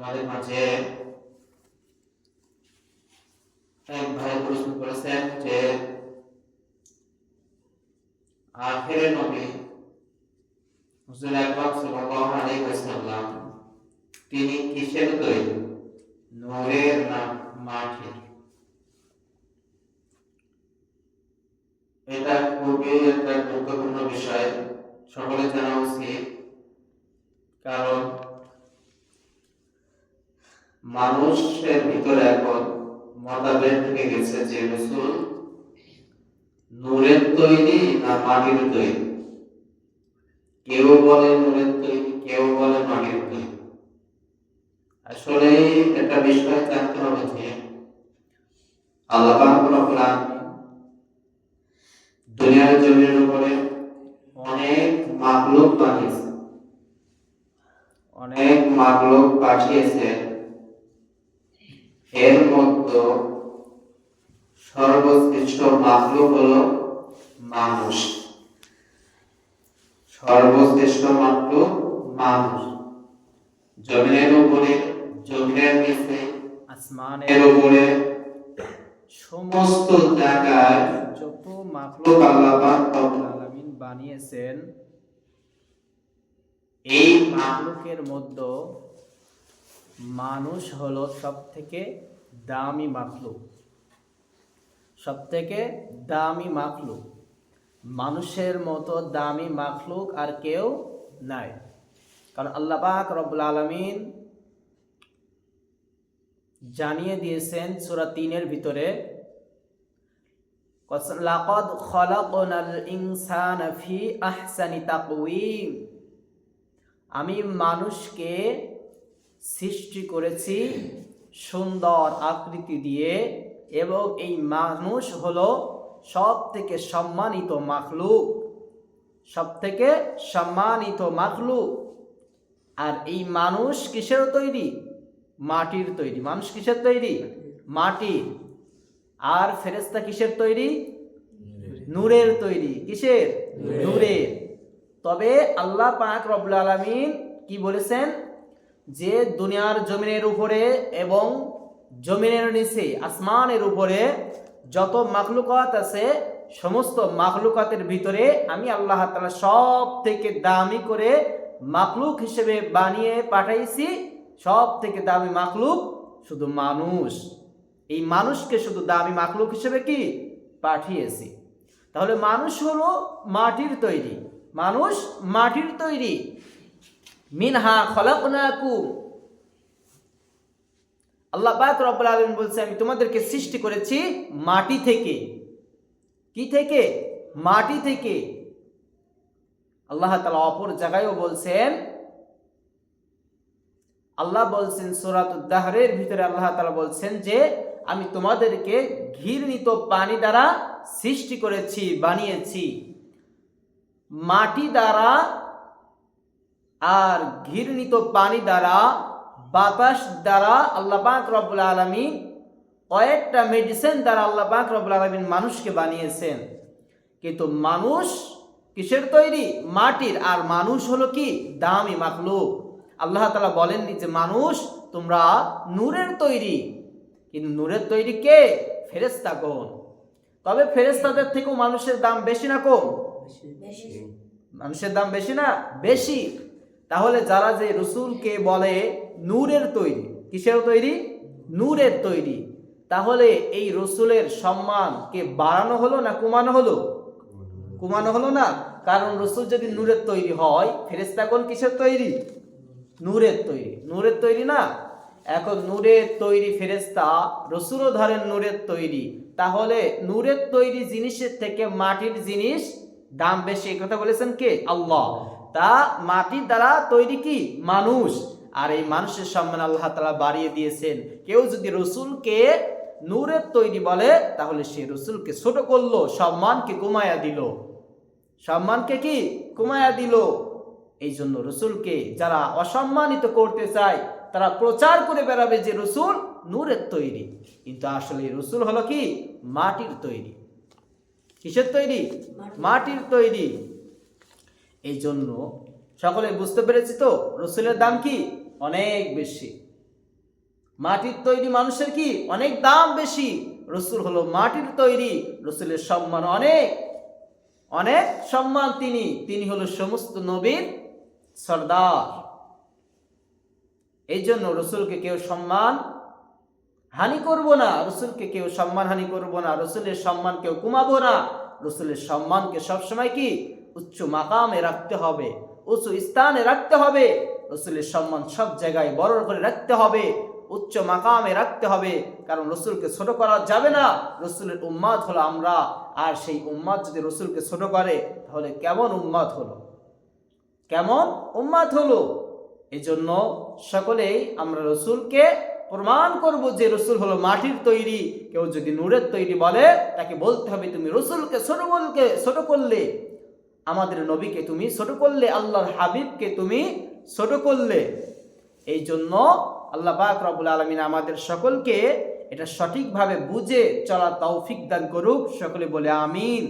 আমাদের মাঝে এক ভাই প্রশ্ন করেছেন যে আখেরে নবী হুজুর আকরাম সাল্লাল্লাহু আলাইহি ওয়াসাল্লাম তিনি কিসের তৈরি, নূরের না মাটির? এটা খুবই একটা গুরুত্বপূর্ণ বিষয়, সকলে জানা উচিত। কারণ মানুষের ভিতরে এখন মতভেদ থেকে গেছে যে রাসূল নূরের তৈরি না মাটির তৈরি। কেউ বলে নূরের তৈরি, কেউ বলে মাটির তৈরি। আসলে একটা বিষয় জানতে হবে যে আল্লাহ পাক রব্বুল আলামিন দুনিয়ার জমিনের উপরে অনেক মাখলুক বানিয়েছেন, অনেক মাখলুক পাঠিয়েছেন। এর মধ্যে সর্বশ্রেষ্ঠ মাখলুক হলো মানুষ। সর্বশ্রেষ্ঠ মাখলুক মানুষ। জমিনের উপরে, জমিনের নিচে, আসমানের উপরে, সমস্ত জায়গায় যত মাখলুক আল্লাহ পাক রব্বুল আলামিন বানিয়েছেন, এই মাখলুকের মধ্যে মানুষ হলো সবথেকে দামি মাখলুক। সবথেকে দামি মাখলুক। মানুষের মতো দামি মাখলুক আর কেউ নাই। কারণ আল্লাহ পাক রব্বুল আলামিন জানিয়ে দিয়েছেন সূরা ৩-এর ভিতরে, লাকাদ খালাকনাল ইনসানা ফি আহসানি তাকওয়িম, আমি মানুষকে সৃষ্টি করেছি সুন্দর আকৃতি দিয়ে, এবং এই মানুষ হলো সব থেকে সম্মানিত মাখলুক। সব থেকে সম্মানিত মাখলুক। আর এই মানুষ কিসের তৈরি? মাটির তৈরি। মানুষ কিসের তৈরি? মাটির। আর ফেরেশতা কিসের তৈরি? নূরের তৈরি। কিসের? নূরের। তবে আল্লাহ পাক রব্বুল আলামিন কি বলেছেন? যে দুনিয়ার জমিনের উপরে এবং জমিনের নিচে, আসমানের উপরে যত মাখলুকাত আছে, সমস্ত মাখলুকাতের ভিতরে আমি আল্লাহ তাআলা সব থেকে দামি করে মাখলুক হিসেবে বানিয়ে পাঠাইছি। সব থেকে দামি মাখলুক শুধু মানুষ। এই মানুষকে শুধু দামি মাখলুক হিসেবে কি পাঠিয়েছি। তাহলে মানুষ হলো মাটির তৈরি। মানুষ মাটির তৈরি। মিনহা খলাকনাকুম, আল্লাহ পাক রব্বুল আলামিন বলছে আমি তোমাদেরকে সৃষ্টি করেছি মাটি থেকে। কি থেকে? মাটি থেকে। আল্লাহ তাআলা অপর জায়গায়ও বলছেন, আল্লাহ বলছেন সূরাতুদ দাহরের ভিতরে আল্লাহ তাআলা বলছেন যে আমি তোমাদেরকে ঘৃণিত পানি দ্বারা সৃষ্টি করেছি, বানিয়েছি। মাটি দ্বারা আর ঘৃণিত পানি দ্বারা, বাতাস দ্বারা আল্লাহ পাক রব্বুল আলামিন কয়েকটা মেডিসিন দ্বারা আল্লাহ পাক রব্বুল আলামিন মানুষকে বানিয়েছেন। কিন্তু মানুষ কিসের তৈরি? মাটির। আর মানুষ হলো কি? দামি মাখলুক। আল্লাহ তাআলা বলেননি যে মানুষ তোমরা নূরের তৈরি। কিন্তু নূরের তৈরি কে? ফেরেশতাগণ। তবে ফেরেশতাদের থেকেও মানুষের দাম বেশি না কম? মানুষের দাম বেশি না? বেশি। তাহলে যারা যে রাসূলকে বলে নূরের তৈরি, কিসের তৈরি? নূরের তৈরি, তাহলে এই রাসূলের সম্মানকে বাড়ানো হলো না কমানো হলো? কমানো হলো না। কারণ রাসূল যদি নূরের তৈরি হয়, ফেরেশতাগণ কিসের তৈরি? নূরের তৈরি। নূরের তৈরি না? এখন নূরের তৈরি ফেরেশতা, রাসূলও ধরেন নূরের তৈরি। তাহলে নূরের তৈরি জিনিসের থেকে মাটির জিনিস দাম বেশি। এই কথা বলেছেন কে? আল্লাহ। তা মাটির দ্বারা তৈরি কি? মানুষ। আর এই মানুষের সম্মান আল্লাহ তাআলা বাড়িয়ে দিয়েছেন। কেউ যদি রাসূলকে নূরের তৈরি বলে, তাহলে সে রাসূলকে ছোট করলো, সম্মানকে কমায়া দিল। সম্মানকে কি? কমায়া দিল। এই জন্য রাসূলকে যারা অসম্মানিত করতে চায়, তারা প্রচার করে বেড়াবে যে রাসূল নূরের তৈরি। কিন্তু আসলে রাসূল হলো কি? মাটির তৈরি। কিসের তৈরি? মাটির তৈরি। এই জন্য সকলে বুঝতে পেরেছি তো রাসূলের দাম কি? অনেক বেশি। মাটির তৈরি মানুষের কি অনেক দাম বেশি, রসুল হলো মাটির তৈরি, রসুলের সম্মান অনেক অনেক সম্মান। তিনি হলো সমস্ত নবীর সর্দার। এই জন্য রসুলকে কেউ সম্মান হানি করব না, রসুলকে কেউ সম্মান হানি করব না, রসুলের সম্মান কেউ কমাবো না। রসুলের সম্মানকে সবসময় কি উচ্চ মাকামে রাখতে হবে, উচ্চ স্থানে রাখতে হবে। রসুলের সম্মান সব জায়গায় বড় করে রাখতে হবে, উচ্চ মাকামে রাখতে হবে। কারণ রসুলকে ছোট করা যাবে না। রসুলের উম্মাত হলো আমরা, আর সেই উম্মাত যদি রসুলকে ছোট করে তাহলে কেমন উম্মাত হলো, কেমন উম্মাত হলো। এই জন্য সকলেই আমরা রসুলকে প্রমাণ করব যে রসুল হলো মাটির তৈরি। কেউ যদি নূরের তৈরি বলে, তাকে বলতে হবে তুমি রসুলকে ছোট করলে, আমাদের নবীকে তুমি ছোট করলে, আল্লাহর হাবিবকে তুমি ছোট করলে। এই জন্য আল্লাহ পাক রব্বুল আলামিন আমাদের সকলকে এটা সঠিকভাবে বুঝে চলা তৌফিক দান করুক। সকলে বলে আমিন।